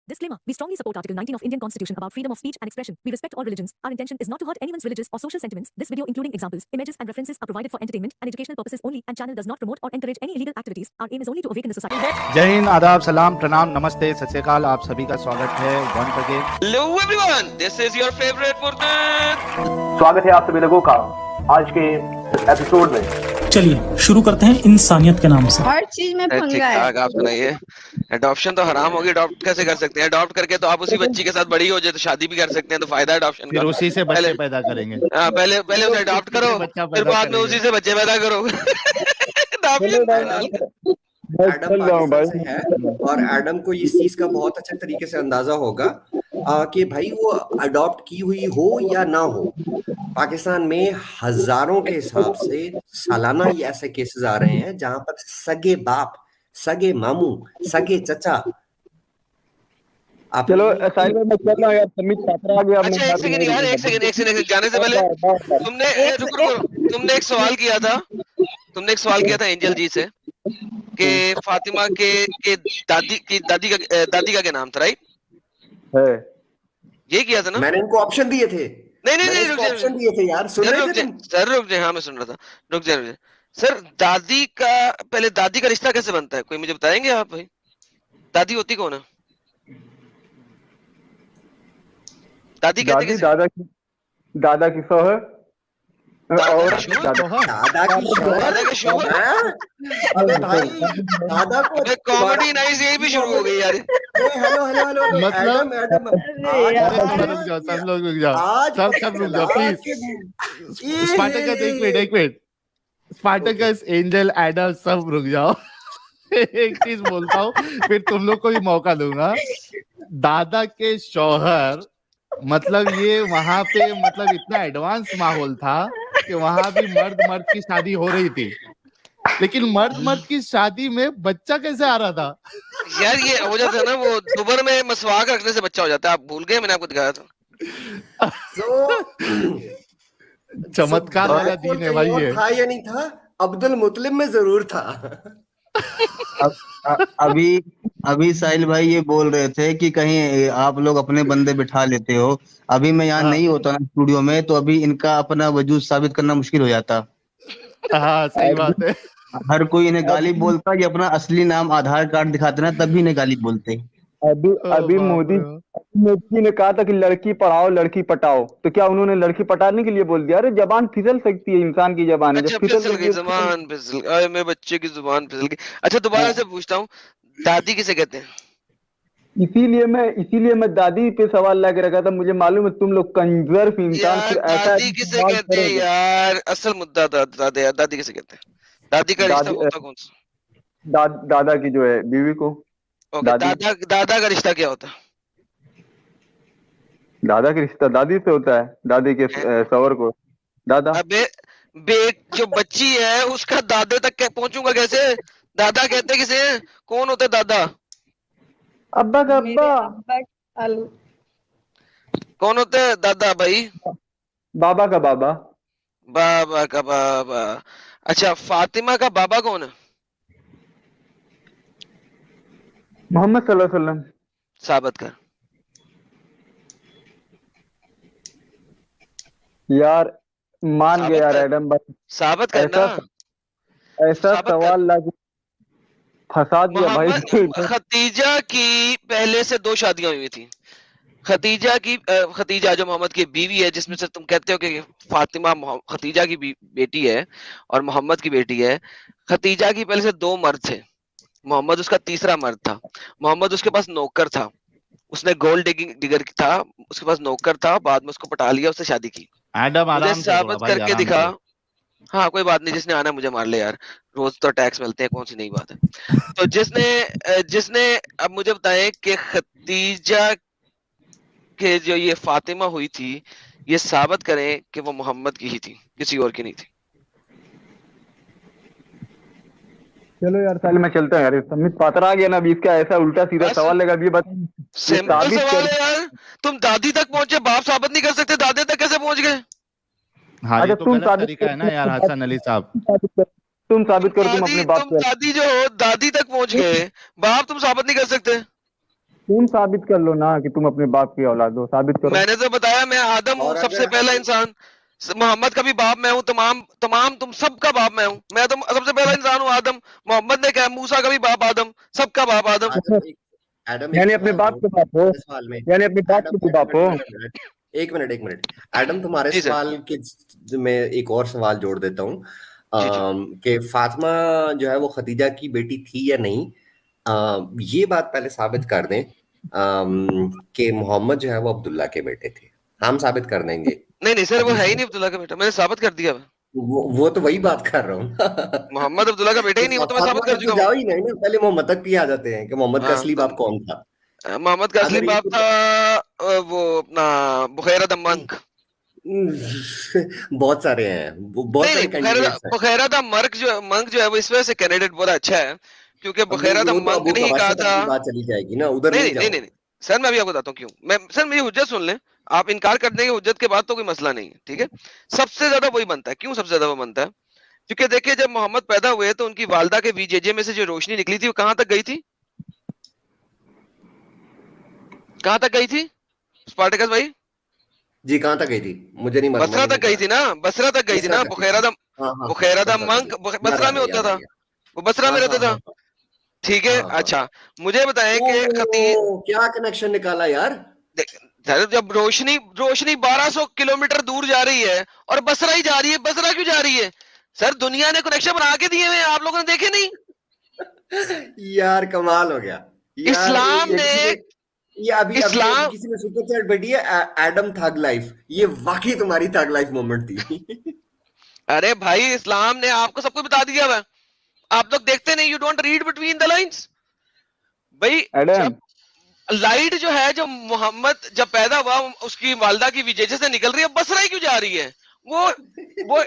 Disclaimer. We strongly support Article 19 of Indian Constitution about freedom of speech and expression. We respect all religions. Our intention is not to hurt anyone's religious or social sentiments. This video, including examples, images, and references, are provided for entertainment and educational purposes only, and channel does not promote or encourage any illegal activities. Our aim is only to awaken the society. जय हिंद, आदाब, सलाम, प्रणाम, नमस्ते, सत श्री अकाल। आप सभी का स्वागत है once again. Hello everyone, this is your favorite Furkan। स्वागत है आप सभी लोगों का आज के एपिसोड में। चलिए शुरू करते हैं इंसानियत के नाम से। हर चीज में पंगा है। आप सुनाइए। अडॉप्शन तो हराम होगी, अडॉप्ट कैसे कर सकते हैं? अडॉप्ट करके तो आप उसी बच्ची के साथ बड़ी हो जाए तो शादी भी कर सकते हैं, तो फायदा अडॉप्शन का। फिर उसी से बच्चे पैदा करेंगे। हाँ, पहले उसे अडॉप्ट करो, फिर बाद में उसी से बच्चे पैदा करो। एडम है और एडम को इस चीज का बहुत अच्छा तरीके से अंदाजा होगा कि भाई वो अडॉप्ट की हुई हो या ना हो। पाकिस्तान में हजारों के हिसाब से सालाना ही ऐसे केसेस आ रहे हैं जहां पर सगे बाप, सगे मामू, सगे चचा। चलो साहिल भाई मैं चल रहा हूं यार, समित पात्रा आ गया। अच्छा एक सेकंड यार, एक सेकंड जाने से पहले तुमने एक सवाल किया था एंजल जी से कि फातिमा के दादी का क्या नाम था, राइट? है ये किया था ना? मैंने इनको ऑप्शन दिए थे। नहीं ऑप्शन दिए थे यार, सुन रहे थे तुम? सर रुक जाए, हाँ मैं सुन रहा था, रुक जाए सर। दादी का रिश्ता कैसे बनता है, कोई मुझे बताएंगे आप भाई? दादी होती कौन है? दादी कहते कैसे? दादा की शौहर और दादा की शौहर। अबे भाई दादा को कॉमेडी नाइस यही भी शुरू हो गई यार। हेलो मतलब एडम सब लोग रुक जाओ, सब रुक जाओ प्लीज। स्पार्टकस एक मिनट, स्पार्टकस, एंजल, एडम सब रुक जाओ। एक चीज बोलता हूँ फिर तुम लोग को भी मौका दूंगा। दादा के शौहर मतलब ये वहां पे मतलब इतना एडवांस माहौल था कि वहां भी मर्द की शादी हो रही थी, लेकिन मर्द की शादी में बच्चा कैसे आ रहा था यार? ये हो जाता है ना, वो दुबर में मसवाक रखने से बच्चा हो जाता है। आप भूल गए, मैंने आपको दिखाया था। चमत्कार वाला दिन है भाई ये। था या नहीं था? अब्दुल मुतलिब में जरूर था। अभी साहिल भाई ये बोल रहे थे कि कहीं आप लोग अपने बंदे बिठा लेते हो। अभी मैं यहाँ नहीं होता ना स्टूडियो में, तो अभी इनका अपना वजूद साबित करना मुश्किल हो जाता। हाँ सही बात है। हर कोई इन्हें गाली बोलता, ये अपना असली नाम आधार कार्ड दिखाते ना तब भी इन्हें गाली बोलते। अभी मोदी ने कहा था कि लड़की पढ़ाओ लड़की पटाओ, तो क्या उन्होंने लड़की पटाने के लिए बोल दिया? अरे जबान फिसल सकती है, इंसान की जबान है। अच्छा, फिसल गई जबान, फिसल गई। मैं बच्चे की जुबान फिसल गई। अच्छा दोबारा से पूछता हूँ, दादी किसे कहते हैं? इसीलिए मैं दादी पे सवाल ला के रखा था। मुझे मालूम है तुम लोग कंजर्व इंसान, फिर ऐसा दादी किसे कहते हैं यार? असल मुद्दा दादी किसे कहते हैं? दादी का रिश्ता होता कौन सा? दादा की जो है बीवी को। दादा का रिश्ता क्या होता है? दादा का रिश्ता दादी से होता है, दादी के सवर को दादा। अबे जो बच्ची है उसका दादे तक पहुंचूंगा कैसे? दादा कहते किसे? कौन होता है दादा? अब्बा का अब्बा। कौन होता है दादा भाई? बाबा का बाबा। बाबा का बाबा। अच्छा, फातिमा का बाबा कौन है? मोहम्मद सल्लल्लाहु अलैहि वसल्लम। साबित कर यार, मान गया यार एडम भाई, साबित करना। ऐसा सवाल लग फंसा दिया भाई। खतीजा की पहले से 2 शादियां हुई थी। खतीजा जो मोहम्मद की बीवी है, जिसमें से तुम कहते हो कि फातिमा खतीजा की बेटी है और मोहम्मद की बेटी है। खतीजा की पहले से 2 मर्द थे, मोहम्मद उसका तीसरा मर्द था। मोहम्मद उसके पास नौकर था, उसने गोल्ड डिगर था, उसके पास नौकर था, बाद में उसको पटा लिया, उससे शादी की। मुझे साबित करके दिखा। हाँ कोई बात नहीं, जिसने आना मुझे मार ले यार, रोज तो टैक्स मिलते हैं, कौन सी नई बात है। तो जिसने अब मुझे बताएं कि खतीजा के जो ये फातिमा हुई थी, ये साबित करें कि वो मोहम्मद की ही थी, किसी और की नहीं थी। चलो यार साल में चलता है यार। समित पात्रा आ गया ना, अभी इसका ऐसा उल्टा सीधा सवाल लगा। अभी बता, सिंपल सवाल है यार। तुम दादी तक पहुंचे, बाप साबित नहीं कर सकते, दादे तक कैसे पहुंच गए? हाँ ये तो गलत तरीका है ना यार हसन अली साहब। तुम साबित करो, तुम अपने बाप दादी जो हो, दादी तक पहुंच गए, बाप तुम साबित नहीं कर सकते। तुम साबित कर लो ना कि तुम अपने बाप की औलाद हो, साबित करो। मैंने तो बताया मैं आदम हूँ, और सबसे अगर पहला इंसान। मोहम्मद का भी बाप मैं हूँ, तमाम तुम सबका बाप मैं हूँ। मैं तो सबसे पहला इंसान हूँ आदम। मोहम्मद ने कहा मूसा का भी बाप आदम, सबका बाप आदम। एडम एक यानी अपने सवाल बाप के बाप हो, तुम्हारे सवाल में। यानी अपने बाप एडम के भी बाप हो। एक मिनट एडम, तुम्हारे जी सर। सवाल के मैं एक और सवाल जोड़ देता हूँ जी जी। कि फातिमा जो है वो खदीजा की बेटी थी या नहीं। ये बात पहले साबित कर दें कि मोहम्मद जो है वो अब्दुल्ला के बेटे थे। हम साबित कर देंगे। नहीं सर, वो है हदीस ही में नहीं अब्दुल्ला का बेटा, मैंने साबित कर दिया। वो तो वही बात कर रहा हूँ। मोहम्मद अब्दुल्ला का बेटा ही नहीं, वो तो मैं साबित फातिमा कर तक चुका तो हूँ। जाओ ही नहीं ना, पहले मोहम्मद तक भी आ जाते हैं कि मोहम्मद का हाँ, असली बाप कौन था। मोहम्मद का असली अगर ये बाप था वो अपना बुखैरा द मंक। बहुत सारे हैं, बहुत नहीं सारे कैंडिडेट्स हैं। बुखैरा द मंक जो है वो इस वजह से कैंडिडेट बहुत अच्छा है क्योंकि अब बुखैरा द वो तो मंक अबू ने ही कवासा कहा तक था। की बात चली जाएगी ना, उधर नहीं जाओ। नहीं सर, मैं अभी आपको बताता हूँ क्यों। सर मेरी हुज्जत सुन लें, आप इनकार कर देंगे हुज्जत के बाद तो कोई मसला नहीं है, ठीक है। सबसे ज्यादा वही बनता है। क्यों सबसे ज्यादा वो बनता है? क्योंकि देखिए जब मोहम्मद पैदा हुए तो उनकी वालदा के वीजेजे में से जो रोशनी निकली थी वो कहां तक गई थी? कहां तक गई थी स्पार्टकस भाई? जी कहाँ तक गई थी? मुझे नहीं मालूम, बसरा अभी नहीं तक गई पता। थी ना, बसरा तक गई थी बसरा ना। तक गई थी। हाँ हाँ हाँ, बुखैरा द बसरा तक मंक गई। याद बसरा आ में गया, होता याद आ था, गया। वो बसरा में हाँ रहता हाँ हाँ था, ठीक है। हाँ हाँ हाँ। अच्छा मुझे बताएं कि ओहो, क्या कनेक्शन निकाला यार। सर जब रोशनी रोशनी 1200 किलोमीटर दूर जा रही है और बसरा ही जा रही है, बसरा क्यों जा रही है? सर दुनिया ने कनेक्शन बना के दिए हुए हैं, आप लोगों ने देखे नहीं? यार कमाल हो गया यार। इस्लाम ये ने किसी ने ये अभी अभी अभी इस्लाम किसी ने सुपर चैट बैठी है, एडम थग लाइफ। ये वाकई तुम्हारी थग लाइफ मोमेंट थी। अरे भाई इस्लाम ने आपको सब कुछ बता दिया हुआ है, आप लोग देखते नहीं, you don't read between the lines. भाई एडम, जब लाइट जो है, जो मोहम्मद जब पैदा हुआ उसकी वालदा की विजेजे से निकल रही है, बसरा ही क्यों जा रही है? वो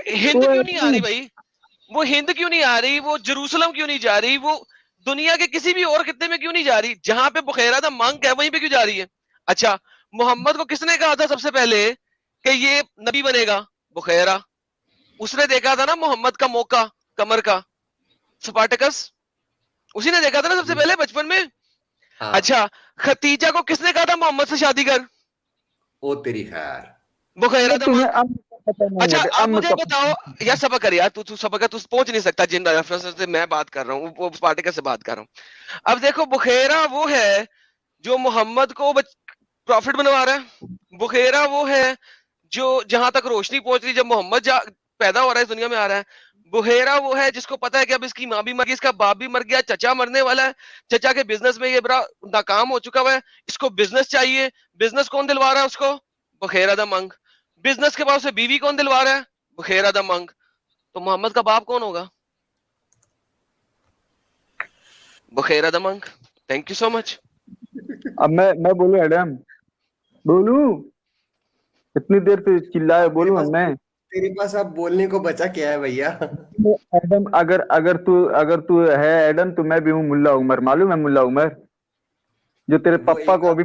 हिंद क्यों नहीं आ रही भाई? वो हिंद क्यों नहीं आ रही? वो जेरूसलम क्यों नहीं जा रही? वो दुनिया के किसी भी और खित्ते में क्यों नहीं जा रही? जहां पे बुखैरा द मंक है वहीं पे क्यों जा रही है? अच्छा मोहम्मद को किसने कहा था सबसे पहले कि ये नबी बनेगा? बुखैरा। उसने देखा था ना मोहम्मद का मौका कमर का, स्पार्टकस उसी ने देखा था ना सबसे पहले बचपन में। हाँ। अच्छा खतीजा को किसने कहा था मोहम्मद से शादी कर? ओ तेरी खैर। बुखैरा द तुम्हें मंक। अब पता नहीं अच्छा है, अब मुझे बताओ यार, सबक कर यार, तू सबक है, तू पहुंच नहीं सकता जिन रेफरेंस से मैं बात कर रहा हूँ, वो स्पार्टकस से बात कर रहा हूँ। अब देखो बुखैरा वो है जो मोहम्मद को प्रॉफिट बनवा रहा है, बुखैरा वो है जो जहां तक रोशनी पहुंच रही जब मोहम्मद पैदा हो रहा है, इस दुनिया में आ रहा है। बुखैरा वो है जिसको पता है कि अब इसकी माँ भी मर गई, इसका बाप भी मर गया, चचा मरने वाला है, चचा के बिजनेस में ये बड़ा नाकाम हो चुका हुआ है, इसको बिजनेस चाहिए। बिजनेस कौन दिलवा रहा है उसको? बुखैरा द मंक। बिजनेस के बाद से बीवी कौन दिलवा रहा है? Bukhaira the monk. तो मोहम्मद का बाप कौन होगा? Bukhaira the monk. Thank you so much. अब मैं बोलूं एडम, बोलूं? इतनी देर से चिल्लाए, बोलूं अब मैं? तेरे पास अब बोलने को बचा क्या है भैया? एडम, अगर अगर तू है एडम, तो मैं भी हूँ मुल्ला उमर। मालूम है मुल्ला उमर, जो तेरे पापा को अभी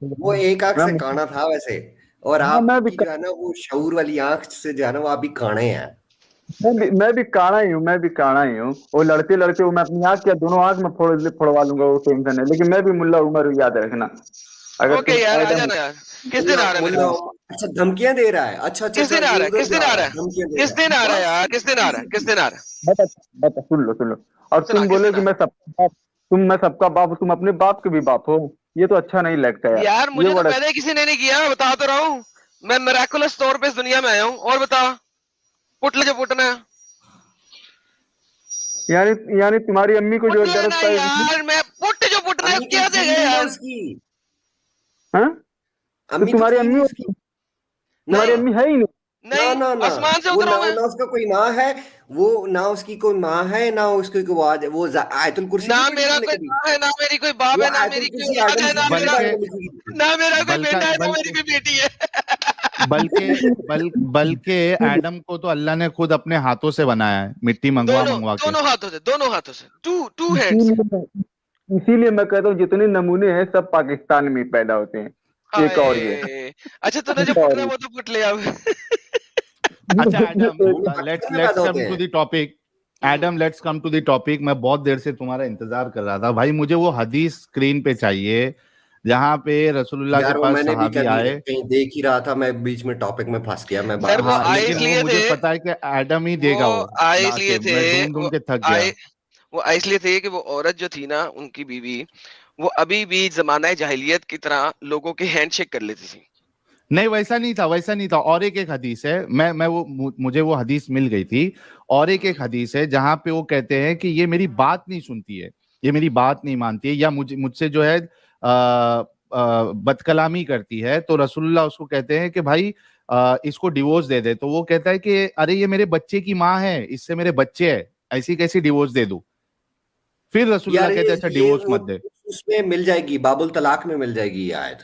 वो एक आंख से काना था वैसे, और हाँ, आपकी जो है ना वो शऊर वाली आंख से जो है ना वो आप भी काने हैं। मैं भी काना ही हूँ, मैं भी काना ही हूँ। वो लड़ते लड़ते वो मैं अपनी आंख क्या दोनों आंख में फोड़वा लूंगा, वो टेंशन है। लेकिन मैं भी मुल्ला उमर हूँ, याद रखना। अगर ओके यार आ जाना यार, किस दिन आ रहा है मेरे पास? अच्छा धमकियां दे रहा है। अच्छा किस दिन आ रहा है? किस दिन आ रहा है? किस दिन आ रहा है यार? किस दिन आ रहा है? किस दिन आ रहा है? बता, सुन लो। और सुना, तुम किस बोले दिन कि आ मैं सबका बाप, तुम अपने बाप के भी बाप हो। ये तो अच्छा नहीं लगता यार। यार मुझे ये तो बड़ा पहले किसी ने नहीं किया, बता तो रहा हूँ। मैं मिराकुलस तौर पे इस दुनिया में आया हूँ। और बता, पुट ले जो पुटना है। यानी तुम्हारी अम्मी को जो पुट लेना जरूरत यार, मैं पुट जो पुटना है, क्या देगा यार? हाँ? तो अम्मी तो तुम्हारी थी अम्मी नहीं उसकी। तुम्हारी अम्मी है ही नहीं। नहीं, ना आसमान से वो उतरा हूं मैं। ना उसका कोई माँ है, वो ना उसकी कोई माँ है, ना उसकी कोई वो आयतुल कुर्सी ना नहीं पढ़ी मेरा तुमने कोई कभी? माँ है, ना मेरी कोई बाप वो है, ना आयतुल मेरी कोई कुर्सी औलाद आदम है, शीरी के बारे में लिखी गई थी। ना मेरा कोई बल्कि बेटा है, ना बल्कि मेरी कोई बेटी है। बल्कि एडम को तो अल्लाह ने खुद अपने हाथों से बनाया है, मिट्टी मंगवा के। दोनों हाथों से, टू हैंड्स। इसीलिए मैं कहता हूँ जितने नमूने हैं सब पाकिस्तान में ही पैदा होते हैं। एक और ये अच्छा तूने जो पुट रहा है वो तो पुट ले अब। अच्छा एडम, लेट्स में पैदा कम होते टू हैं। The topic. Adam, let's come to the topic. मैं बहुत देर से तुम्हारा इंतजार कर रहा था भाई। मुझे वो हदीस स्क्रीन पे चाहिए जहाँ पे रसूलुल्लाह के यार वो पास मैंने भी सहाबी कभी आए। कहीं देख ही रहा था, मैं बीच में टॉपिक में फंस गया, मैं सर वो हाँ, आए लेकिन वो इसलिए मुझे थे, पता है कि एडम ही देगा वो वो आए ला इसलिए के, थे, मैं ढूंढ ढूंढ के थक गया। वो आए इसलिए थे कि वो औरत जो थी ना, उनकी बीवी, वो अभी भी जमाना जाहिलियत की तरह लोगों के हैंडशेक कर लेती थी। नहीं वैसा नहीं था, वैसा नहीं था। और एक हदीस है, मैं वो मुझे वो हदीस मिल गई थी। और एक हदीस है जहां पे वो कहते हैं कि ये मेरी बात नहीं सुनती है, ये मेरी बात नहीं मानती है, या मुझसे जो है बदकलामी करती है, तो रसूलुल्लाह उसको कहते हैं कि भाई इसको डिवोर्स दे दे। तो वो कहता है कि अरे ये मेरे बच्चे की माँ है, इससे मेरे बच्चे है, ऐसी कैसी डिवोर्स दे दूं। फिर रसूलुल्लाह यार कहते हैं अच्छा ये डिवोर्स वो मत दे। उसमें मिल जाएगी, बाबुल तलाक में मिल जाएगी ये आयत,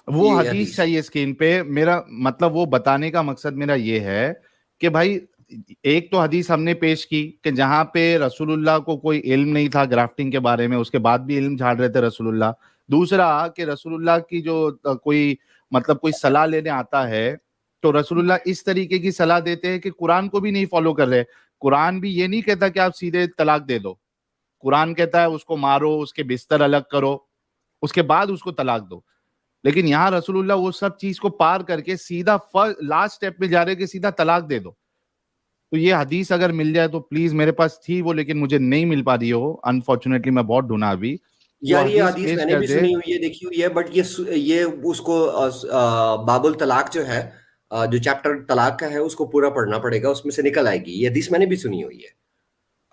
वो ये हदीस हदीस। चाहिए स्क्रीन पे। मेरा मतलब वो बताने का मकसद मेरा ये है कि भाई एक तो हदीस हमने पेश की कि जहां पे रसूलुल्लाह को कोई इल्म नहीं था ग्राफ्टिंग के बारे में, उसके बाद भी इल्म झाड़ रहे थे रसूलुल्लाह। दूसरा कि रसूलुल्लाह की जो कोई मतलब कोई सलाह लेने आता है तो रसूलुल्लाह इस तरीके की सलाह देते हैं कि कुरान को भी नहीं फॉलो कर रहे। कुरान भी ये नहीं कहता कि आप सीधे तलाक दे दो, कुरान कहता है उसको मारो, उसके बिस्तर अलग करो, उसके बाद उसको तलाक दो। लेकिन यहाँ रसूलुल्लाह वो सब चीज को पार करके सीधा लास्ट स्टेप पे जा रहे कि सीधा तलाक दे दो। तो ये हदीस अगर मिल जाए तो प्लीज, मेरे पास थी वो लेकिन मुझे नहीं मिल पा रही हो अनफॉर्चुनेटली, मैं बहुत ढूंढा अभी। वो यार ये हदीस हदीस पेश मैंने कर भी दे। सुनी हुई है, देखी हुई है, बट ये उसको बाबुल तलाक जो है, जो चैप्टर तलाक का है उसको पूरा पढ़ना पड़ेगा, उसमें से निकल आएगी। ये हदीस मैंने भी सुनी हुई है।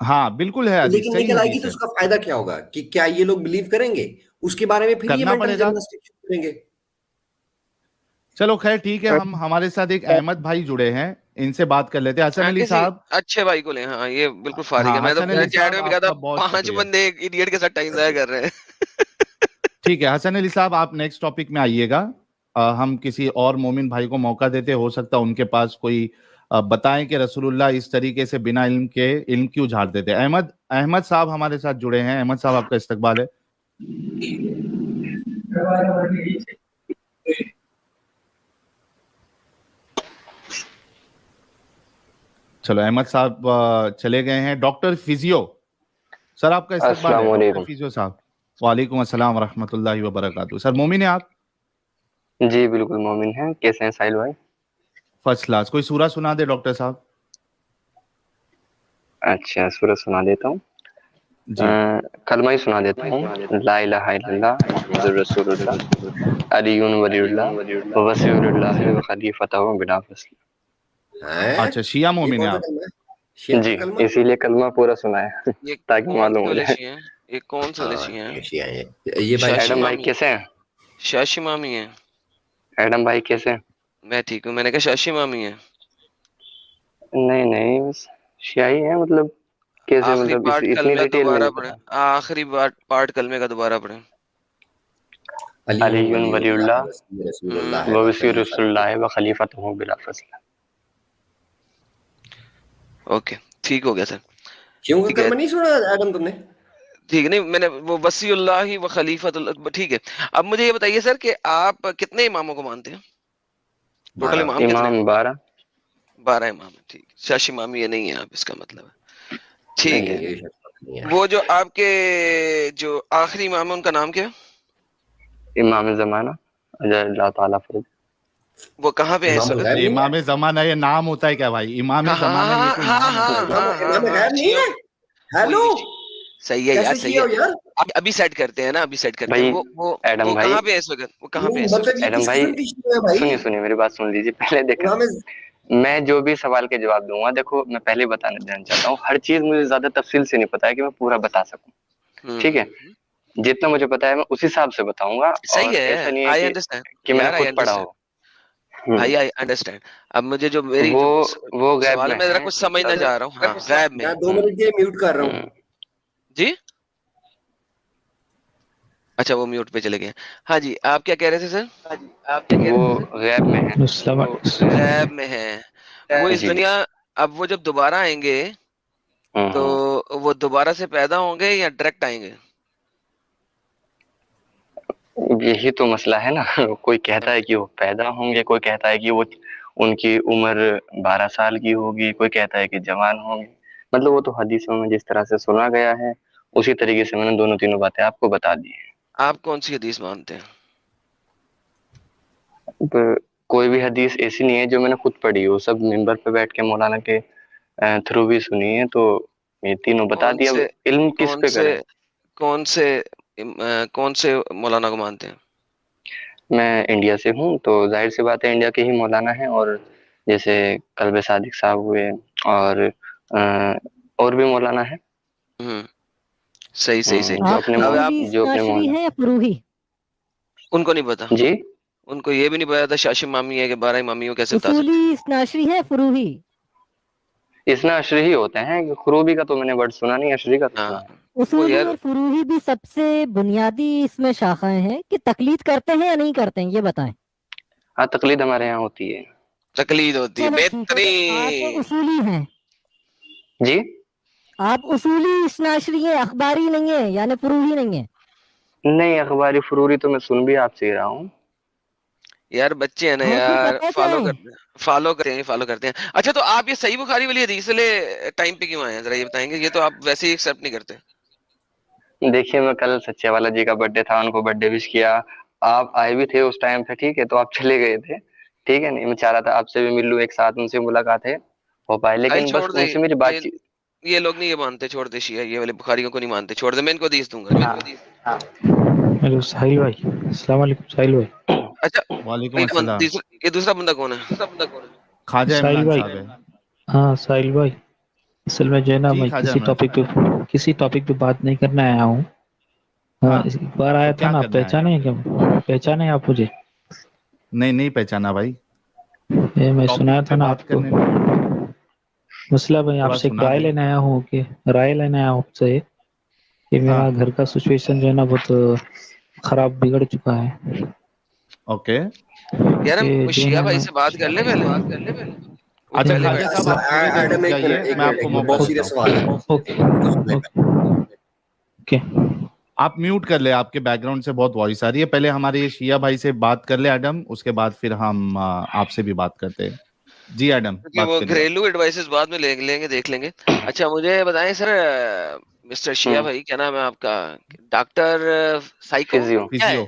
हाँ बिल्कुल है, हदीस लेकिन सही निकल आएगी हदीस तो है। उसका फायदा क्या होगा, कि क्या ये लोग बिलीव करेंगे उसके बारे में, फिर ये करना मेंटल पड़ेगा। जिम्नास्टिक शुरू करेंगे। चलो खैर ठीक है, हम हमारे साथ एक अहमद भाई जुड़े हैं, इनसे बात कर लेते हैं। हसन हाँ, अली किसी साहब। अच्छे भाई को ले, हाँ ये बिल्कुल फारिग है। हाँ मैं तो हसन अली चैट साहब में भी कहा था आपका बहुत 5 शुक्रिया। बंदे एक इडियट के साथ टाइम जाया कर रहे हैं। ठीक है हसन अली साहब, आप नेक्स्ट टॉपिक में आइएगा। हम किसी और मोमिन भाई को मौका देते, हो सकता है उनके पास कोई बताएं कि रसूलुल्लाह इस तरीके से बिना इल्म के इल्म क्यों झाड़ देते। अहमद अहमद साहब हमारे साथ जुड़े हैं। अहमद साहब आपका इस्तकबाल है। चलो अहमद साहब चले गए हैं। डॉक्टर फिजियो सर आपका इस्तकबाल है। डॉक्टर फिजियो साहब, वालेकुम अस्सलाम व रहमतुल्लाहि व बरकातुहू। सर मोमिन है आप? जी बिल्कुल मोमिन है। कैसे हैं साहिल भाई? First class. कोई सूरा सुना दे डॉक्टर साहब। अच्छा सूरत सुना देता हूँ। कलमा ही सुना देता हूँ। ला इलाहा इल्लल्लाह मुहम्मदुर रसूलुल्लाह अलीयुन वलीयुल्लाह व वसीयुल्लाह व खलीफतहु बिला फस्ल। अच्छा शिया ये मोमिन है कौन सा आप? कलमा है? शिया का जी कलमा? इसीलिए कलमा पूरा सुना है ये ताकि कौन मालूम से हो वाले जाए। शिया हैं? ये कौन से वाले शिया हैं? शिया है ये भाई। शाशी एडम भाई मामी, कैसे हैं? शाशी मामी है। एडम भाई कैसे हैं? मैं ठीक हूँ। मैंने कहा शाशी मामी है। नहीं नहीं बस शिया ही है, मतलब कैसे, आखिरी मतलब पार्ट इतनी कलमे डिटेल में दोबारा नहीं पढ़े, पता। आखिरी पार्ट कलमे का दोबारा पढ़े। अलीयुन वलीयुल्लाह रसूलुल्लाह व व वसीयुल्लाह व खलीफतहु बिला फस्ल। ओके ठीक हो गया सर। क्यों का ठीक है, कलमा नहीं सुना एडम तुमने? ठीक है। नहीं मैंने वो वसीउल्लाह व खलीफतुल्लाह, ठीक है। अब मुझे ये बताइए सर कि आप कितने इमामों को मानते हैं? टोटल इमाम कितने हैं? इमाम 12। 12 इमाम है। ठीक, शाशी मामी ये नहीं है आप, इसका मतलब है। नहीं ठीक है। ये नहीं है। वो जो आपके जो आखिरी इमाम है उनका नाम क्या है? इमाम ज़माना अल्लाह ताला फरज। वो कहाँ पे है इस इमाम वक्त? गैब नहीं है? इमाम जमाना ये नाम होता है क्या भाई? इमाम हाँ हाँ जमाना ये हाँ कोई हाँ नाम हाँ होता है क्या? हाँ हाँ इमाम हाँ गैब नहीं है? हेलो, सही है यार, कैसे सही शिया है। हो यार? अभी सेट करते हैं ना, अभी सेट करते हैं। भाई वो एडम भाई, कहाँ पे है इस वक्त? वो कहाँ पे है इस वक्त? मतलब ये एडम किस भाई किस्म की शिया है भाई? सुनिए सुनिए मेरी बात सुन लीजिए पहले। देखा इमाम मैं जो भी सवाल के जवाब दूंगा, देखो मैं पहले बताने देना चाहता हूँ, हर चीज मुझे ज्यादा तफसील से नहीं पता है कि मैं पूरा बता सकूं। ठीक है, जितना मुझे पता है मैं उस हिसाब से बताऊंगा, सही और है। ऐसा नहीं है आई कि अंडरस्टैंड मैंने यार, आई खुद पढ़ा अंडरस्टैंड हो। भाई, आई अंडरस्टैंड। अब मुझे जो मेरी जो वो गैब सवाल में है, मैं जरा है कुछ समझना मतलब। चाह रहा हूँ। हाँ, गैब में मैं है। 2 मिनट के लिए म्यूट कर रहा हूँ। जी अच्छा, वो म्यूट पे चले गए। हाँ जी, आप क्या कह रहे थे सर? वो गैब में है। गैब में है वो इस जी दुनिया। अब वो जब दोबारा आएंगे तो वो दोबारा से पैदा होंगे या डायरेक्ट आएंगे? यही तो मसला है ना। कोई कहता है कि वो पैदा होंगे, कोई कहता है कि वो उनकी उम्र 12 साल की होगी, कोई कहता है कि जवान होंगे। मतलब वो तो हदीसों में जिस तरह से सुना गया है उसी तरीके से मैंने दोनों तीनों बातें आपको बता दी है। आप कौन सी हदीस मानते हैं? कोई भी हदीस ऐसी नहीं है जो मैंने खुद पढ़ी हो, सब मिंबर पे बैठ के मौलाना के थ्रू भी सुनी है, तो ये तीनों बता दिया। इल्म किस पे करें? कौन से मौलाना को मानते हैं? मैं इंडिया से हूँ, तो जाहिर सी बात है इंडिया के ही मौलाना हैं, और जैसे कल्बे सादिक साहब हुए और भी मौलाना है। सही। जो अपने है या फरूही? उनको नहीं पता जी, उनको ये भी नहीं पता था शाशी मामी है कि 12 इमामी कैसे बता सकते? उसूली इस्नाशरी है फरूही? इसना अशरी ही होते हैं, खुरूबी का तो मैंने वर्ड सुना नहीं, अशरी का तो सुना है। उसूली और फरूही भी सबसे बुनियादी इसमें शाखाएं हैं कि तकलीद करते हैं या नहीं करते हैं, ये बताएं। हाँ, तकलीद हमारे यहाँ होती है। तकलीद होती है, बेहतरीन। आप उसूली हैं जी, आप उसूली इस्नाशरी है, अखबारी नहीं है, यानी फरूही नहीं है। नहीं, अखबारी फरूरी तो मैं सुन भी आपसे ही रहा हूँ यार। बच्चे हैं ना यार, फॉलो करते हैं। अच्छा, तो आप ये सही बुखारी वाली हदीस ले टाइम पे क्यों आए हैं, जरा ये बताएंगे? ये तो आप वैसे ही एक्सेप्ट नहीं करते। देखिए, मैं कल सच्चे वाला जी का बर्थडे था, उनको बर्थडे विश किया, आप आए भी थे उस टाइम पे, ठीक है, तो आप चले गए थे, ठीक है। नहीं, मैं चाह रहा था आपसे भी मिल लूं, एक साथ उनसे मुलाकात हो पाए, लेकिन बस उनसे मेरी बातचीत। ये लोग नहीं ये मानते, छोड़ दे शिया, ये वाले बुखारियों को नहीं मानते, छोड़ दे, मैं इनको हदीस दूंगा। हेलो साहिल भाई, अस्सलाम वालेकुम साहिल भाई। अच्छा, वालेकुम अस्सलाम। ये दूसरा बंदा कौन है? ख्वाजा साहिल इमरान भाई। साहब है। हाँ साहिल भाई, असल में जो है ना, जी, मैं ख्वाजा इमरान। किसी टॉपिक पे बात नहीं करने आया हूँ। हाँ, इस बार आया तो था क्या ना, करना है? पहचाने आप मुझे? नहीं पहचाना भाई। ये मैं सुनाया था ना बात आपको। करने में मसला भाई, थोड़ा आपसे एक सुना राय दे। लेने आया हूँ आपसे कि मेरा हाँ। घर का सिचुएशन जो है ना बहुत खराब बिगड़ चुका है। ओके। यार, हम शिया भाई से बात कर ले पहले। अच्छा, ख्वाजा साहब आप थोड़ी देर रुक जाइए, मैं आपको मौका बहुत सीरियस सवाल है। ओके, आप म्यूट कर ले, आपके बैकग्राउंड से बहुत वॉइस आ रही है। पहले हमारे ये शिया भाई से बात कर ले एडम, उसके बाद फिर हम आपसे भी बात करते हैं। जी एडम, बात वो करिए। घरेलू एडवाइसेस बाद में लेंगे, देख लेंगे। अच्छा, मुझे बताएं सर, मिस्टर शिया भाई, क्या नाम है आपका? Doctor psycho? फिजियो।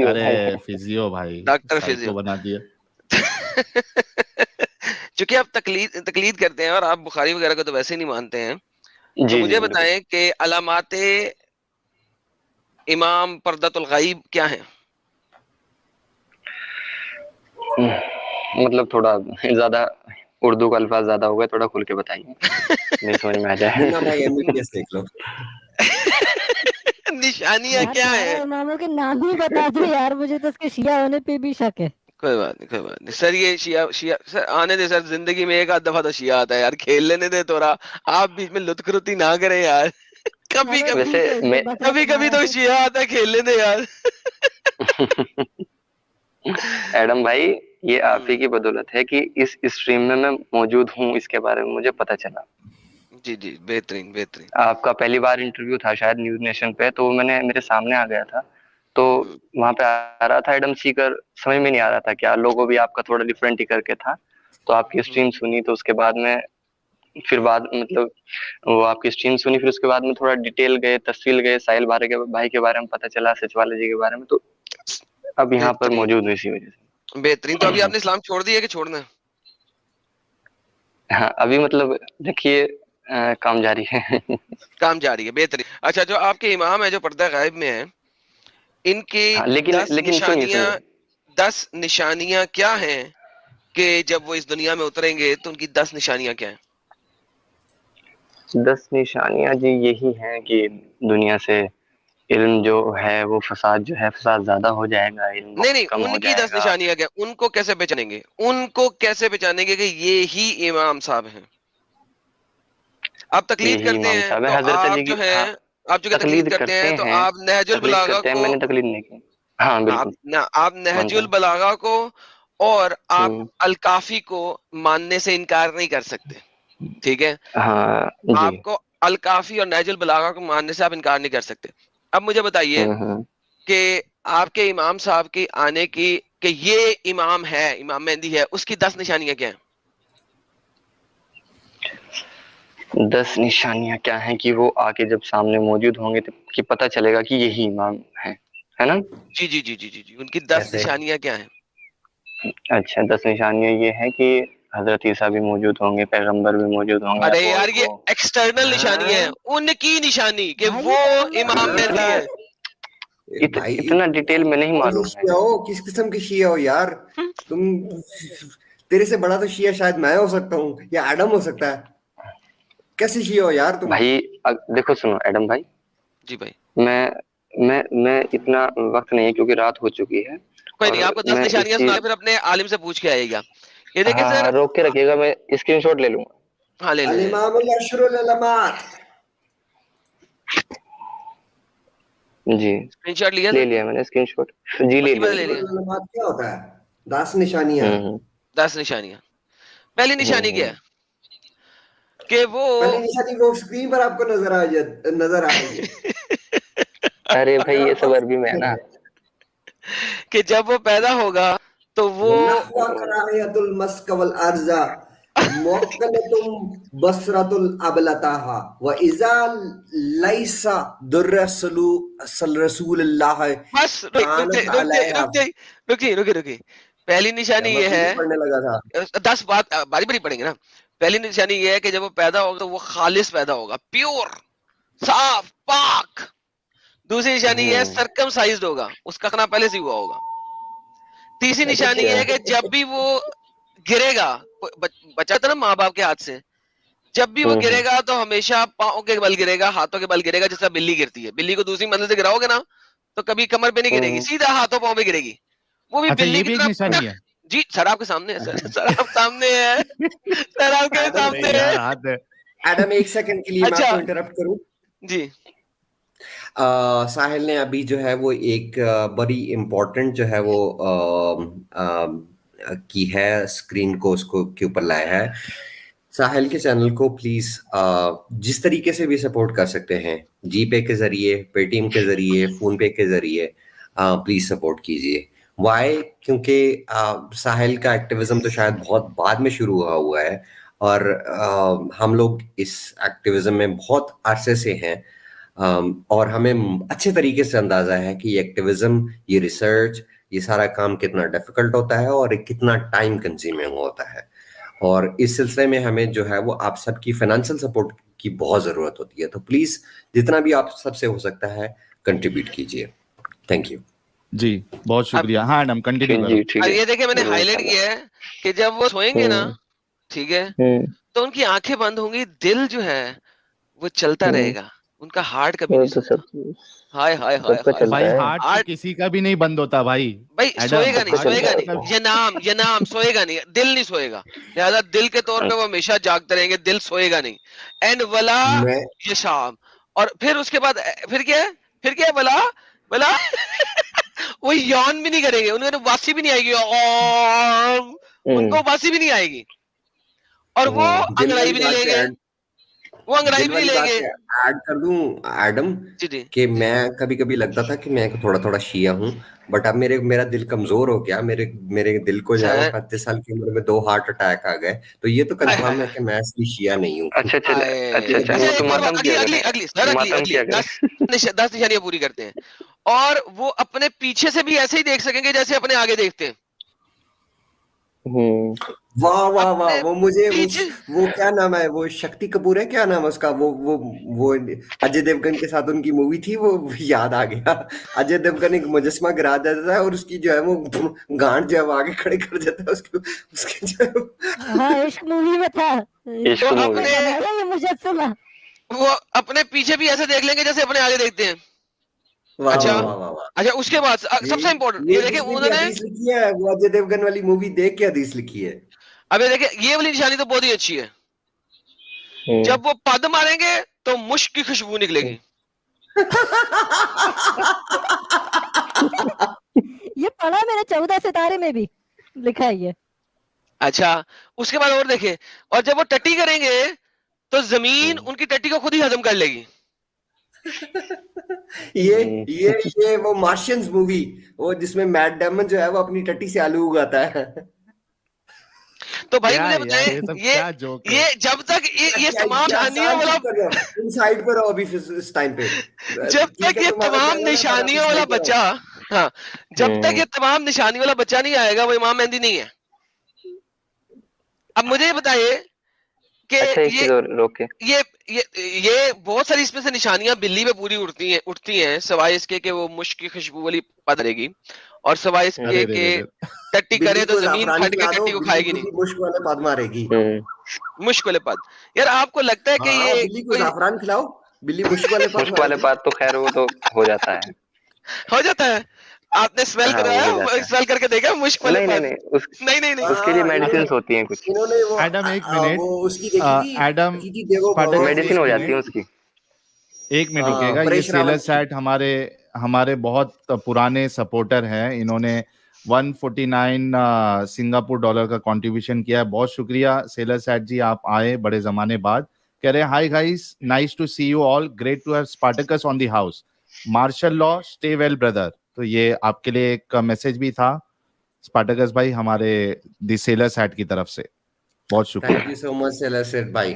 अरे फिजियो भाई, डॉक्टर साइको फिजियो बना दिया। चूंकि आप तकलीद करते हैं और आप बुखारी वगैरह को तो वैसे ही नहीं मानते हैं, तो मुझे बताएं कि अलामाते इमाम पर्दतुल गाइब क्या है? मतलब थोड़ा ज्यादा उर्दू का अल्फाज ज्यादा हो गया, थोड़ा खुल के बताइए, नहीं समझ में आ जाए। भाई एमबीबीएस देख लो। निशानियां क्या है? इमामों के नाम ही बता दो यार, मुझे तो उसके शिया होने पे भी शक है। कोई बात नहीं सर, ये शिया सर आने दे सर, जिंदगी में एक आध दफा तो शिया आता है यार, खेल लेने दे थोड़ा, आप बीच में लुत्फखुरुती ना करें यार। कभी तो शिया आता है, खेल लेने यार। एडम भाई, ये आप ही की बदौलत है कि इस स्ट्रीम में मैं मौजूद हूँ, इसके बारे में मुझे पता चला। जी, बेहतरीन। आपका पहली बार इंटरव्यू था शायद न्यूज नेशन पे, तो मेरे सामने आ गया था, तो वहां पे आ रहा था एडम सीकर, समझ में नहीं आ रहा था क्या, लोगो भी आपका थोड़ा डिफरेंट ही करके था, तो आपकी स्ट्रीम सुनी, तो उसके बाद में फिर मतलब वो आपकी स्ट्रीम सुनी, फिर उसके बाद में थोड़ा डिटेल गए, तफसील गए, साहिल भाई के बारे में पता चला, सचवाले जी के बारे में, तो अब यहाँ पर मौजूद हुई इसी वजह से। बेहतरीन। तो अभी आपने इस्लाम छोड़ दिया कि छोड़ना है? हाँ, अभी मतलब देखिए, काम जारी है। काम जारी है, बेहतरीन। अच्छा, जो आपके इमाम है जो पर्दा गायब में है, इनकी लेकिन 10 निशानियां क्या हैं कि जब वो इस दुनिया में उतरेंगे तो उनकी 10 निशानियां क्या हैं? 10 निशानियां जी यही हैं कि दुनिया से इल्म जो है वो फसाद ज्यादा हो जाएगा, इल्म नहीं, कम हो उनकी जाएगा। 10 निशानियां क्या? उनको कैसे पहचानेंगे कि ये ही इमाम साहब हैं? आप तकलीद करते हैं तो आप जो है, आप जो तकलीद करते हैं तो आप नहजुल बलागा को, मैंने तकलीद नहीं की। हाँ बिल्कुल, आप नहजुल बलागा को और आप अल-काफी को मानने से इनकार नहीं कर सकते, ठीक है? हाँ जी। आपको अल-काफी और नहजुल बलागा को मानने से आप इनकार नहीं कर सकते। अब मुझे बताइए कि आपके इमाम साहब की आने की, कि ये इमाम है, इमाम मेहंदी है, उसकी 10 निशानियां क्या हैं? 10 निशानियां क्या हैं कि वो आके जब सामने मौजूद होंगे तो कि पता चलेगा कि यही इमाम है ना? जी, उनकी 10 निशानियां क्या हैं? अच्छा, 10 निशानियां ये है कि हजरत ईसा भी मौजूद होंगे, पैगंबर भी मौजूद होंगे। अरे यार ये एक्सटर्नल निशानी है, उनकी निशानी कि वो इमाम मेहदी है। इतना डिटेल में नहीं मालूम है। किस किस्म के शिया हो यार तुम? तेरे से बड़ा तो शिया शायद मैं हो सकता हूँ या एडम हो सकता है। कैसे शिया हो यार तुम? भाई देखो सुनो एडम भाई जी भाई, मैं इतना वक्त नहीं है क्योंकि रात हो चुकी है। कोई नहीं, आपको 10 निशानियां सुना फिर अपने आलिम से पूछ के आइएगा। ये देखिए सर, रोक के रखिएगा, मैं स्क्रीनशॉट ले लूंगा। हाँ ले ले। जी स्क्रीनशॉट लिया, ले लिया मैंने स्क्रीनशॉट। जी ले लिया। क्या होता है? 10 निशानियां। 10 निशानियां। पहली निशानी क्या है कि वो पहली निशानी वो स्क्रीन पर आपको नजर आएगी। अरे भाई ये सब अरबी में है ना, कि जब वो पैदा होगा तो वो बसरतुल अबलताहा व इज़ा लैसा रसूलुल्लाह। बस रुकिए। पहली निशानी ये है, पढ़ने लगा था 10 बात बारी बारी पढ़ेंगे ना। पहली निशानी ये है कि जब वो पैदा होगा तो वो खालिस पैदा होगा, प्योर, साफ, पाक। दूसरी निशानी ये है सरकमसाइज्ड होगा, उसका खाना पहले से हुआ होगा। तीसरी निशानी ये है कि जब भी वो गिरेगा, बच्चा था ना माँ बाप के हाथ से, जब भी वो गिरेगा तो हमेशा पाँव के बल गिरेगा, हाथों के बल गिरेगा, जैसा बिल्ली गिरती है। बिल्ली को दूसरी मंजिल से गिराओगे ना तो कभी कमर पे नहीं गिरेगी, सीधा हाथों पाँव में गिरेगी। वो भी बिल्ली की तरफ। जी सर आपके सामने है, सर आप सामने है, सर आपके सामने है। एडम एक सेकंड के लिए मैं आपको इंटरप्ट करूं? जी। साहिल ने अभी जो है वो एक बड़ी इम्पोर्टेंट जो है वो की है स्क्रीन को उसको के ऊपर लाया है। साहिल के चैनल को प्लीज जिस तरीके से भी सपोर्ट कर सकते हैं, जीपे के जरिए, पेटीएम के जरिए, फोन पे के जरिए, प्लीज सपोर्ट कीजिए। वाई? क्योंकि साहिल का एक्टिविज्म तो शायद बहुत बाद में शुरू हुआ है और हम लोग इस एक्टिविज्म में बहुत अरसे से हैं और हमें अच्छे तरीके से अंदाजा है कि ये एक्टिविज्म, ये रिसर्च, ये सारा काम कितना डिफिकल्ट होता है और कितना टाइम कंज्यूमिंग होता है। और इस सिलसिले में हमें जो है वो आप सबकी फाइनेंशियल सपोर्ट की बहुत जरूरत होती है। तो प्लीज जितना भी आप सबसे हो सकता है कंट्रीब्यूट कीजिए। थैंक यू जी, बहुत शुक्रिया। हाँ मैडम कंटिन्यू। ये देखिए मैंने हाईलाइट किया है कि जब वो सोएंगे ना, ठीक है, तो उनकी आंखें बंद होंगी, दिल जो है वो चलता रहेगा, उनका हार्ट कभी नहीं सोता। हाय हाय हाय भाई, हार्ट किसी का भी नहीं बंद होता भाई। सोएगा नहीं, ये नाम सोएगा नहीं, दिल नहीं सोएगा। लिहाजा दिल के तौर पे वो हमेशा जागते रहेंगे, दिल सोएगा नहीं। एंड वला ये शाम, और फिर उसके बाद फिर क्या है वला वो यौन भी नहीं करेंगे, उन्हें वासी भी नहीं आएगी, उनको वासी भी नहीं आएगी, और वो अंगड़ाई भी नहीं लेंगे, वो अंग्रेजी भी लेंगे। ऐड कर दूं एडम कि मैं कभी लगता था कि मैं थोड़ा थोड़ा शिया हूं, बट अब मेरा दिल कमजोर हो गया। मेरे दिल को जो है 35 साल की उम्र में 2 हार्ट अटैक आ गए, तो ये तो कंफर्म है कि मैं असली शिया नहीं हूं। अच्छा अगली 10 निशानियां पूरी करते हैं, और वो अपने पीछे से भी ऐसे ही देख सकेंगे जैसे अपने आगे देखते हैं। वाह वाह वाह, वो मुझे वो क्या नाम है, वो शक्ति कपूर है, क्या नाम है उसका, वो अजय देवगन के साथ उनकी मूवी थी, वो याद आ गया। अजय देवगन एक मुजस्मा गिरा देता है और उसकी जो है वो गांठ जो है आगे खड़े कर देता है उसके जो हाँ, इश्क मूवी में था, मुजस्मा। वो अपने पीछे भी ऐसे देख लेंगे जैसे अपने आगे देखते हैं। अच्छा उसके बाद सबसे इम्पोर्टेंट ये देखिए, उन्होंने लिखी है वो अजय देवगन वाली मूवी देख के हदीस लिखी है। अब ये देखिए, ये वाली निशानी तो बहुत ही अच्छी है। जब वो पद मारेंगे तो मुश्क की खुशबू निकलेगी। ये पढ़ा मैंने 14 सितारे में भी लिखा है ये। अच्छा उसके बाद और देखिए, और जब वो टट्टी करेंगे तो जमीन उनकी टट्टी को खुद ही हजम कर लेगी। ये वो मार्शियंस मूवी, वो जिसमें मैट डेमन जो है वो अपनी टट्टी से आलू उगाता है। तो भाई मुझे बताएं, ये जब तक ये तमाम निशानियों वाला साइड पर रहो अभी इस टाइम पे, जब तक ये तमाम निशानियों वाला बच्चा हाँ, जब तक ये तमाम निशानी वाला बच्चा नहीं आएगा वो इमाम मेहंदी नहीं है। अब मुझे ये बताइए कि अच्छा, ये बहुत सारी इसमें से निशानियां बिल्ली पे पूरी उठती हैं सिवाय इसके कि वो मुश्क की खुशबू वाली पद रहेगी, और सिवाय इसके कि टट्टी करे तो जमीन फट के टट्टी को खाएगी नहीं, मुश्क वाले पद मारेगी। मुश्क वाले पद। यार आपको लगता है कि ये बिल्ली को ज़ाफ़रान खिलाओ, बिल्ली मुश्क वाले पद तो खैर वो तो हो जाता है। हो जाता है। आपने स्मेल कराया, स्मेल करके देखा मुश्क वाले पद? नहीं, उसके लिए मेडिसिन होती हैं कुछ। इन्होंने वो एडम एक मिनट, वो उसकी देखी थी, एडम मेडिसिन हो जाती है उसकी। एक मिनट रुकिएगा। ये सेलर सैट हमारे बहुत पुराने सपोर्टर हैं। इन्होंने 149 सिंगापुर डॉलर का कंट्रीब्यूशन किया है। बहुत शुक्रिया सेलर सैट जी, आप आए बड़े जमाने बाद। कह रहे हैं hi guys, nice to see you all, great to have Spartacus on the house, martial law, stay well brother. तो ये आपके लिए एक मैसेज भी था स्पार्टकस भाई हमारे द सेलर सैट की तरफ से। बहुत शुक्रिया। थैंक यू सो मच सेलर सैट भाई,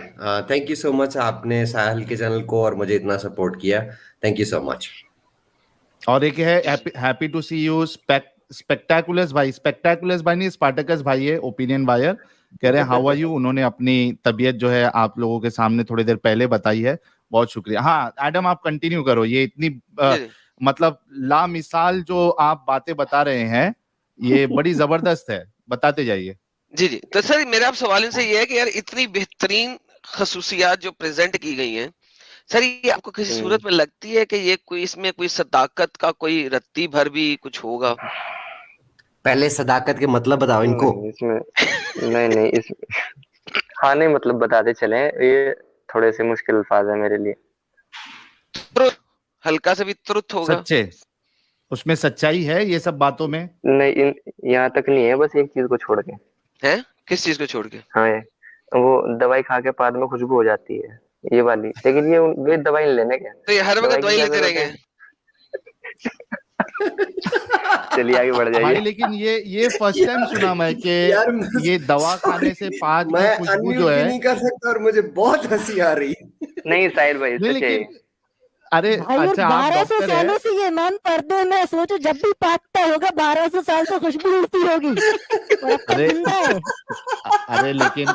थैंक यू सो मच, आपने साहिल के चैनल को और मुझे इतना सपोर्ट किया, थैंक यू सो मच। और एक है हैप्पी टू सी यू स्पेक्टाकुलस भाई, स्पेक्टाकुलस भाई नहीं स्पार्टकस भाई है, ओपिनियन बायर। कह रहे हैं हाउ आर यू, उन्होंने अपनी तबीयत जो है आप लोगों के सामने थोड़ी देर पहले बताई है। बहुत शुक्रिया। हाँ एडम आप कंटिन्यू करो, ये इतनी मतलब लामिसाल जो आप बातें बता रहे हैं ये बड़ी जबरदस्त है, बताते जाइए। जी। तो सर मेरा आप सवाल इनसे ये है कि यार इतनी बेहतरीन खसूसियात जो प्रेजेंट की गई हैं सर, ये आपको किसी सूरत में लगती है कि ये कोई इसमें कोई सदाकत का कोई रत्ती भर भी कुछ होगा? पहले सदाकत के मतलब बताओ इनको। इसमें नहीं इस हाँ नहीं मतलब बताते चले, ये थोड़े से मुश्किल अल्फाज है मेरे लिए। हल्का से भी तुरुत होगा, सच्चे उसमें सच्चाई है ये सब बातों में? नहीं यहाँ तक नहीं है, बस एक चीज को छोड़ के है। किस चीज को छोड़ के? हाँ वो दवाई खा के बाद में खुशबू हो जाती है ये वाली, लेकिन ये दवाई नहीं लेने क्या, तो ये हर वक्त दवाई लेते रहेंगे? चलिए आगे बढ़ जाइए भाई। लेकिन ये फर्स्ट टाइम सुना मैं कि ये दवा खाने से पाद की खुशबू जो है नहीं कर सकता, और मुझे बहुत हंसी आ रही है। नहीं साहिल भाई लेकिन अरे अच्छा आप 1200 सालों से ये मान पर्दे में, सोचो जब भी पाकता होगा 1200 साल से खुशबू उड़ती होगी। अरे लेकिन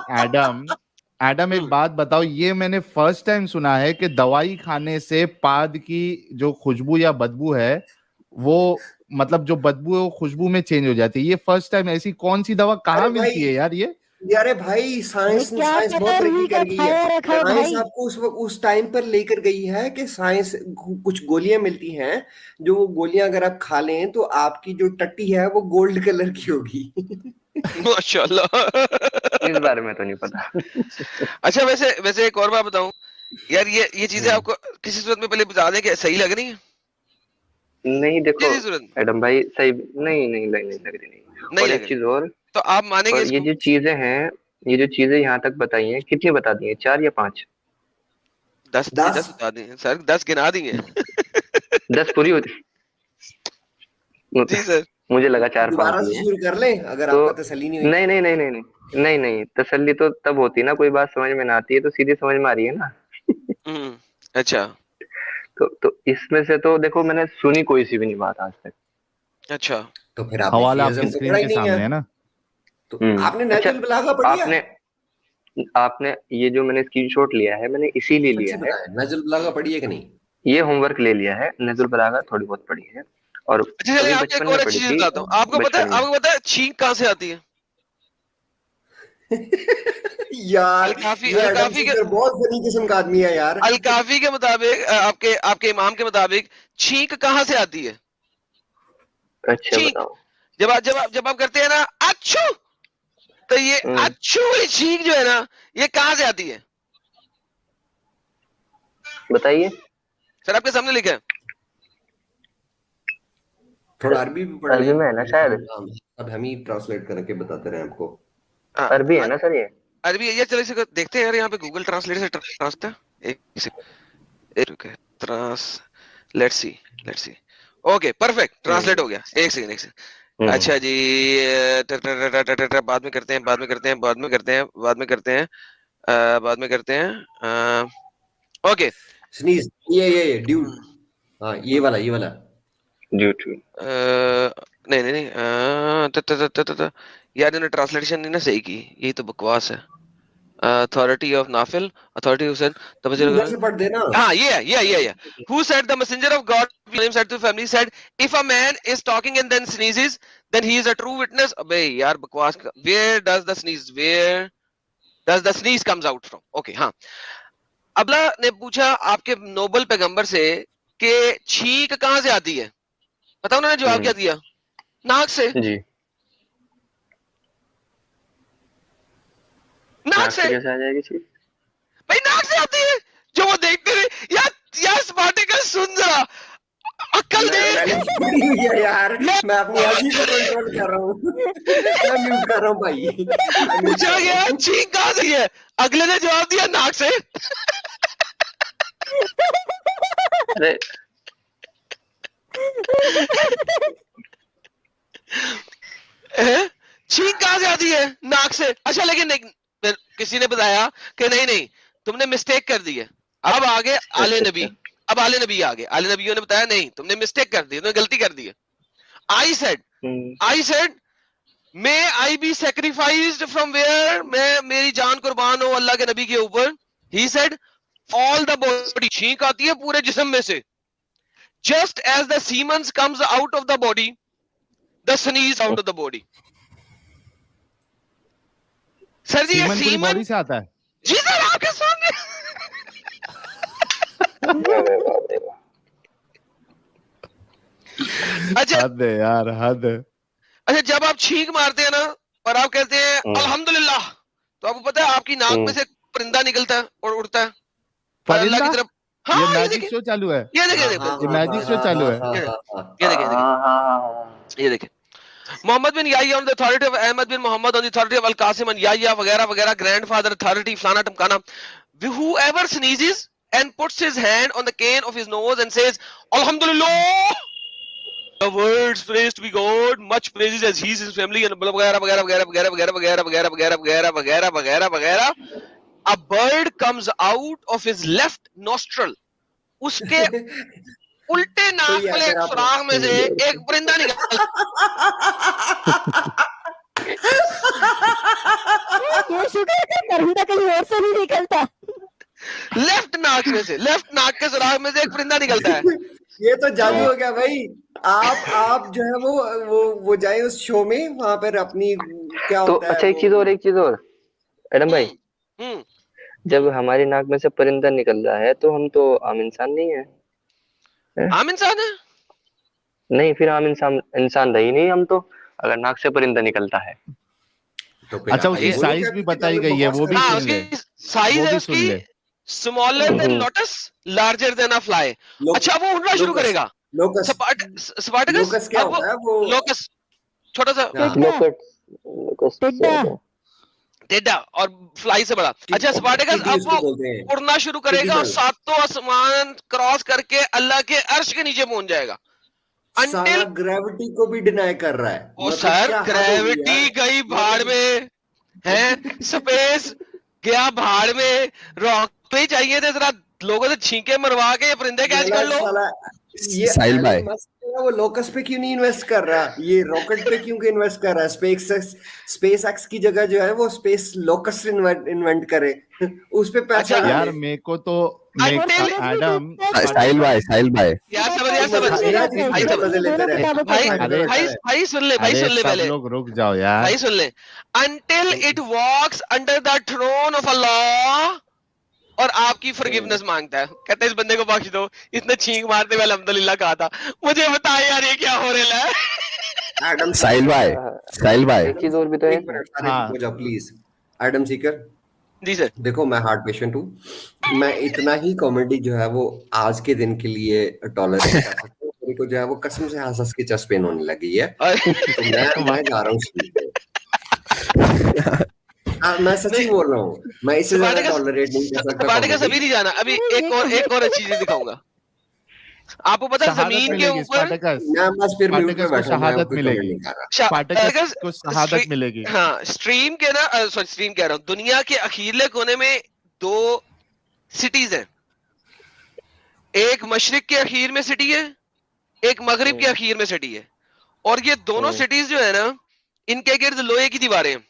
एडम एक बात बताओ, ये मैंने फर्स्ट टाइम सुना है कि दवाई खाने से पाद की जो खुशबू या बदबू है वो मतलब जो बदबू है वो खुशबू में चेंज हो जाती है। ये फर्स्ट टाइम, ऐसी कौन सी दवा कहाँ मिलती है यार ये? अरे भाई साइंस बहुत तरक्की कर गई है। साइंस आपको उस टाइम पर लेकर गई है कि साइंस कुछ गोलियां मिलती हैं, जो वो गोलियां अगर आप खा लें तो आपकी जो टट्टी है वो गोल्ड कलर की होगी। माशाल्लाह। इस बारे में तो नहीं पता। अच्छा वैसे एक और बात बताऊं यार, ये चीजें आपको किसी सूरत में पहले बता दें कि सही लग रही है? नहीं देखो एडम भाई सही नहीं लग रही नहीं एक चीज और, तो आप मानेंगे ये जो चीजें हैं, ये जो चीजें यहाँ तक बताई हैं, कितनी बता दी हैं, 4 या 5? 10 बता दी हैं सर, 10 गिना दी हैं। 10 पूरी होती जी सर, मुझे लगा 4-5 शुरू कर लें अगर तो, आपका तसल्ली नहीं हुई। नहीं तसल्ली तो तब होती ना, कोई बात समझ में ना आती है तो सीधी समझ में आ रही है ना। अच्छा तो इसमें से तो देखो मैंने सुनी कोई सी भी नहीं बात आज तक। अच्छा तो फिर हवाला आपकी स्क्रीन के सामने है ना, तो आपने नजुल बलागा पढ़ी है? आपने ये जो मैंने स्क्रीनशॉट लिया है मैंने इसीलिए लिया है। नजुल बलागा पढ़ी है कि नहीं? ये होमवर्क ले लिया है, नजुल बलागा थोड़ी बहुत पढ़ी है। और बचपन में पढ़ी थी। आपको पता है छींक कहाँ से आती है? यार काफी बहुत फनी किस्म का आदमी है यार। अल-काफी के मुताबिक आपके इमाम के मुताबिक छींक कहाँ से आती है? अच्छा बताओ। जब आप करते हैं ना अच्छू, तो ये अच्छू वाली छींक जो है ना ये कहाँ से आती है बताइए सर, आपके सामने लिखा है। थोड़ा अरबी भी पढ़ अरबी में है ना शायद, अब हम ही ट्रांसलेट करके बताते रहे आपको। अरबी है ना सर, ये अरबी है। चलो इसे देखते हैं यार, यहाँ पे गूगल ट्रांसलेट से translate let's see okay perfect, translate हो गया। एक सेकंड अच्छा जी, बाद में करते हैं ओके। स्नीज ये ड्यूड, हाँ ये वाला ड्यू टू नहीं नहीं नहीं यार इन्होंने ट्रांसलेशन नहीं ना सही की, यही तो बकवास है। अथॉरिटी ऑफ नाफिल, अथॉरिटी हुसैन इधर से पढ़ देना। हाँ ये who said the messenger of God said to family said if a man is talking and then sneezes then he is a true witness। अबे यार बकवास, where does the sneeze comes out from? okay हाँ, अबला ने पूछा आपके Nobel पैगंबर से कि छींक कहाँ से आती है, पता उन्होंने जवाब क्या दिया? नाक से जी। नाक से कैसे आ जाएगी चीज? भाई नाक से आती है, जो वो देखते रहे। यार स्पार्टिकस सुन जरा, अक्ल दे यार। मैं अपनी हंसी को कंट्रोल कर रहा हूँ, मैं म्यूट कर रहा हूँ भाई। पूछा गया छींक कहाँ से है, अगले ने जवाब दिया नाक से। अरे छींक कहाँ से आती है? नाक से। अच्छा लेकिन किसी ने बताया कि नहीं तुमने मिस्टेक कर दी है। अब आगे आले नबी, अब आले नबी आगे, आले नबियों ने बताया नहीं तुमने मिस्टेक कर दी, तुमने गलती कर दी है। I said may I be sacrificed from where, मैं मेरी जान कुर्बान हो अल्लाह के नबी के ऊपर। He said all the body, छींक आती है पूरे जिस्म में से। Just as the semen comes out of the body the sneeze out of the body. Sir ji ये सीमन बॉडी से आता है? जी सर आपके सामने। अच्छा हद है यार, हद है। अच्छा जब आप छींक मारते हैं ना और आप कहते हैं अल्हम्दुलिल्लाह, तो आपको पता है आपकी नाक में से परिंदा निकलता है और उड़ता है अल्लाह की तरफ। हाँ, ये मैजिक शो चालू है, ये देखिए ये मैजिक शो चालू है। ये देखिए मोहम्मद बिन Yahya on the authority of Ahmad bin Muhammad on the authority of Al-Qasim and Yahya वगैरह वगैरह, grandfather authority फलाना टमकाना। Whoever sneezes and puts his hand on the cane of his nose and says Alhamdulillah, the words praised to be God, much praises as he is his family and वगैरह वगैरह वगैरह वगैरह वगैरह वगैरह वगैरह वगैरह वगैरह वगैरह वगैरह वगैरह, a bird comes out of his left nostril, उसके उल्टे नाक वाले सुराख में से एक परिंदा निकलता। ये शुक्र है परिंदा कहीं और से नहीं निकलता। लेफ्ट नाक में से, लेफ्ट नाक के सुराख में से एक परिंदा निकलता है। ये तो जादू हो गया भाई। आप जो है वो जाए उस शो में, वहां पर अपनी क्या होता है। अच्छा एक चीज और एडम भाई, जब हमारी नाक में से परिंदा निकल रहा है तो हम तो आम इंसान नहीं है। आम इंसान है? नहीं, फिर आम इंसान रही नहीं हम तो, अगर नाक से परिंदा निकलता है तो। अच्छा उसकी साइज भी बताई गई है, वो भी सुन ले। साइज है उसकी smaller than lotus, larger than अ फ्लाई। अच्छा वो उड़ना शुरू करेगा। स्पार्टकस क्या होता है वो? लोकस, छोटा सा टेढ़ा और फ्लाई से बड़ा। अच्छा स्पार्टकस अब वो उड़ना शुरू करेगा और सातों आसमान क्रॉस करके अल्लाह के अर्श के नीचे पहुंच जाएगा। साला ग्रेविटी को भी डिनाई कर रहा है। ओ सर ग्रेविटी गई भाड़ में है, स्पेस गया भाड़ में, रॉकेट ही चाहिए थे जरा लोगों से छींके मरवा के ये परिंदे कैच कर लो। ये साहिल भाई वो लोकस पे क्यों नहीं इन्वेस्ट कर रहा, ये रॉकेट पे क्यों इन्वेस्ट कर रहा है? स्पेस एक्स की जगह जो है वो स्पेस लोकस इन्वेंट करे, उस पे पैसा। यार मेरे को तो एडम साहिल भाई भाई सुन ले पहले, लोग रुक जाओ यार भाई सुन ले। Until it walks under the throne of Allah और आपकी फॉरगिवनेस मांगता है, कहते हैं इस बंदे को बख्श दो, इसने छींक मारते हुए अल्हम्दुलिल्लाह कहा था। मुझे बताया यार ये क्या हो रहा है? एडम साहिल भाई एक चीज और भी तो है। हाँ प्लीज एडम सीकर जी सर। देखो मैं हार्ट पेशेंट हूँ, मैं इतना ही कॉमेडी जो है वो आज के दिन के लिए टॉलरेट कर सकता हूँ। मेरे को जो है वो कसम से हंस के चस्ट पेन होने लगी है, तो मैं जा रहा हूँ। मैं सच्ची बोल रहा हूँ, मैं इससे ज्यादा टॉलरेट नहीं कर सकता। स्पार्टकस अभी नहीं जाना, अभी एक और अच्छी चीज दिखाऊंगा आपको। पता है जमीन के ऊपर शहादत मिलेगी, स्पार्टकस को शहादत मिलेगी। हाँ स्ट्रीम के ना स्ट्रीम कह रहा हूँ, दुनिया के अखीरले कोने में 2 सिटीज हैं। एक मशरिक के अखीर में सिटी है एक मगरिब के अखीर में सिटी है, और ये दोनों सिटीज जो है ना, इनके गिर्द लोहे की दीवारें हैं।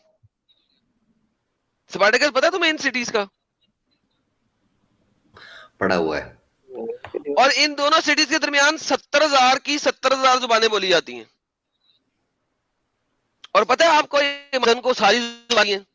स्पार्टकस पता तुम्हें इन सिटीज का? पड़ा हुआ है। और इन दोनों सिटीज के दरमियान 70,000 की 70,000 जुबानें बोली जाती हैं। और पता है आपको, ये मदन को सारी जुबानी है,